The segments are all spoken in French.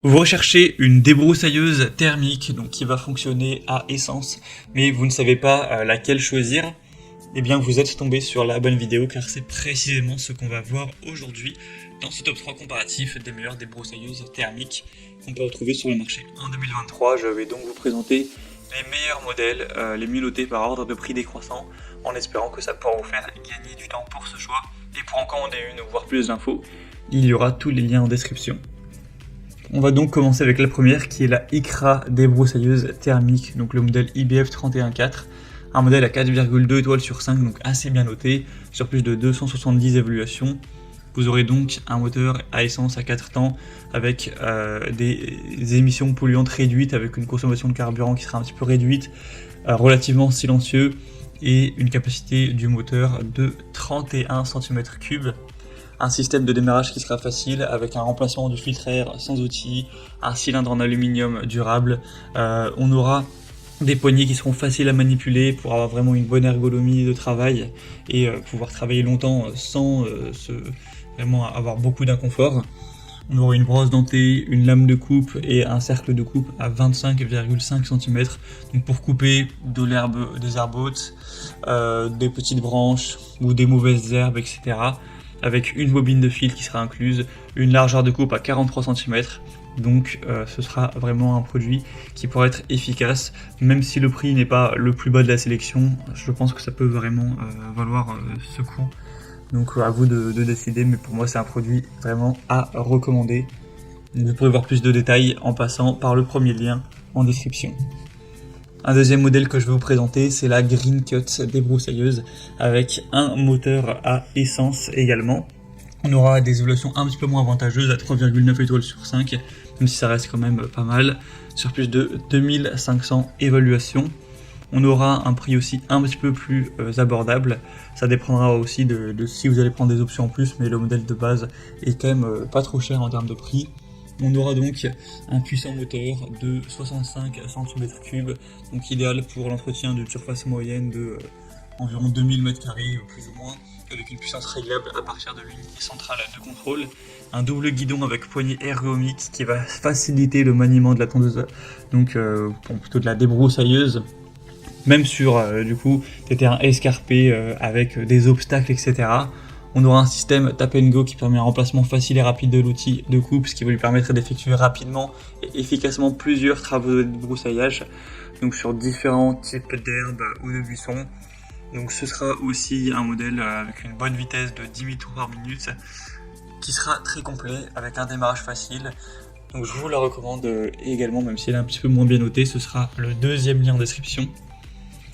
Vous recherchez une débroussailleuse thermique donc qui va fonctionner à essence, mais vous ne savez pas laquelle choisir. Eh bien vous êtes tombé sur la bonne vidéo car c'est précisément ce qu'on va voir aujourd'hui dans ce top 3 comparatif des meilleures débroussailleuses thermiques qu'on peut retrouver sur le marché. En 2023, je vais donc vous présenter les meilleurs modèles, les mieux notés par ordre de prix décroissant, en espérant que ça pourra vous faire gagner du temps pour ce choix. Et pour en commander une ou voir plus d'infos, il y aura tous les liens en description. On va donc commencer avec la première qui est la ICRA débroussailleuse thermique, donc le modèle IBF 314, un modèle à 4,2 étoiles sur 5, donc assez bien noté, sur plus de 270 évaluations. Vous aurez donc un moteur à essence à 4 temps avec des émissions polluantes réduites, avec une consommation de carburant qui sera un petit peu réduite, relativement silencieux et une capacité du moteur de 31 cm3. Un système de démarrage qui sera facile avec un remplacement du filtre à air sans outil, un cylindre en aluminium durable. On aura des poignées qui seront faciles à manipuler pour avoir vraiment une bonne ergonomie de travail et pouvoir travailler longtemps sans vraiment avoir beaucoup d'inconfort. On aura une brosse dentée, une lame de coupe et un cercle de coupe à 25,5 cm donc pour couper de l'herbe, des herbes hautes, des petites branches ou des mauvaises herbes, etc. avec une bobine de fil qui sera incluse, une largeur de coupe à 43 cm, donc ce sera vraiment un produit qui pourra être efficace, même si le prix n'est pas le plus bas de la sélection, je pense que ça peut vraiment valoir ce coût, donc à vous de décider, mais pour moi c'est un produit vraiment à recommander. Vous pourrez voir plus de détails en passant par le premier lien en description. Un deuxième modèle que je vais vous présenter, c'est la Green Cut débroussailleuse avec un moteur à essence également. On aura des évaluations un petit peu moins avantageuses à 3,9 étoiles sur 5, même si ça reste quand même pas mal, sur plus de 2500 évaluations. On aura un prix aussi un petit peu plus abordable, ça dépendra aussi de si vous allez prendre des options en plus, mais le modèle de base est quand même pas trop cher en termes de prix. On aura donc un puissant moteur de 65 cm3, donc idéal pour l'entretien d'une surface moyenne de environ 2000 m² plus ou moins, avec une puissance réglable à partir de l'unité centrale de contrôle. Un double guidon avec poignée ergonomique qui va faciliter le maniement de la tondeuse, donc plutôt de la débroussailleuse, même sur du coup des terrains escarpés avec des obstacles, etc. On aura un système tap and go qui permet un remplacement facile et rapide de l'outil de coupe, ce qui va lui permettre d'effectuer rapidement et efficacement plusieurs travaux de débroussaillage, donc sur différents types d'herbes ou de buissons. Donc ce sera aussi un modèle avec une bonne vitesse de 10 mètres par minute, qui sera très complet avec un démarrage facile. Donc je vous la recommande également, même si elle est un petit peu moins bien notée, ce sera le deuxième lien en description.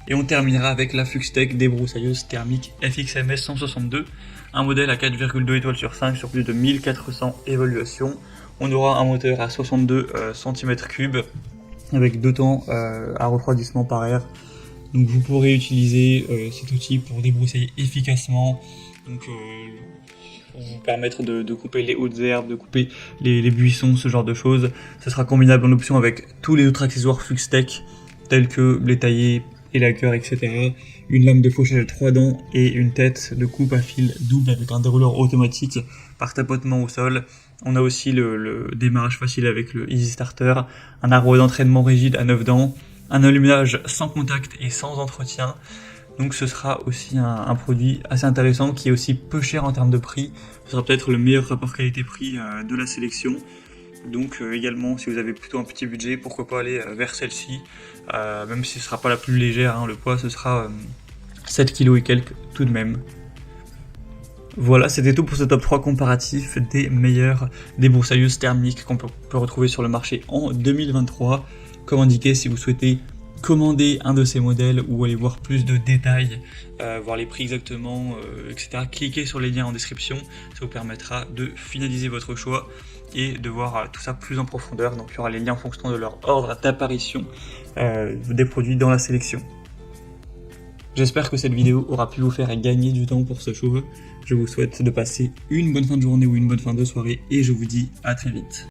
Et on terminera avec la Fluxtech débroussailleuse thermique FXMS 162, un modèle à 4,2 étoiles sur 5 sur plus de 1400 évaluations. On aura un moteur à 62 cm3 avec 2 temps à refroidissement par air. Donc vous pourrez utiliser cet outil pour débroussailler efficacement, donc pour vous permettre de couper les hautes herbes, de couper les buissons, ce genre de choses. Ce sera combinable en option avec tous les autres accessoires Fluxtech tels que les taillés, élaqueur, etc. Une lame de fauchage à 3 dents et une tête de coupe à fil double avec un dérouleur automatique par tapotement au sol. On a aussi le démarrage facile avec le Easy Starter, un arbre d'entraînement rigide à 9 dents, un allumage sans contact et sans entretien. Donc ce sera aussi un produit assez intéressant qui est aussi peu cher en termes de prix. Ce sera peut-être le meilleur rapport qualité-prix de la sélection. Donc également, si vous avez plutôt un petit budget, pourquoi pas aller vers celle-ci, même si ce ne sera pas la plus légère, hein, le poids ce sera 7 kg et quelques tout de même. Voilà, c'était tout pour ce top 3 comparatif des meilleures débroussailleuses thermiques qu'on peut retrouver sur le marché en 2023. Comme indiqué, si vous souhaitez commander un de ces modèles ou aller voir plus de détails, voir les prix exactement, etc., cliquez sur les liens en description, ça vous permettra de finaliser votre choix et de voir tout ça plus en profondeur. Donc il y aura les liens en fonction de leur ordre d'apparition des produits dans la sélection. J'espère que cette vidéo aura pu vous faire gagner du temps pour ce choix. Je vous souhaite de passer une bonne fin de journée ou une bonne fin de soirée et je vous dis à très vite.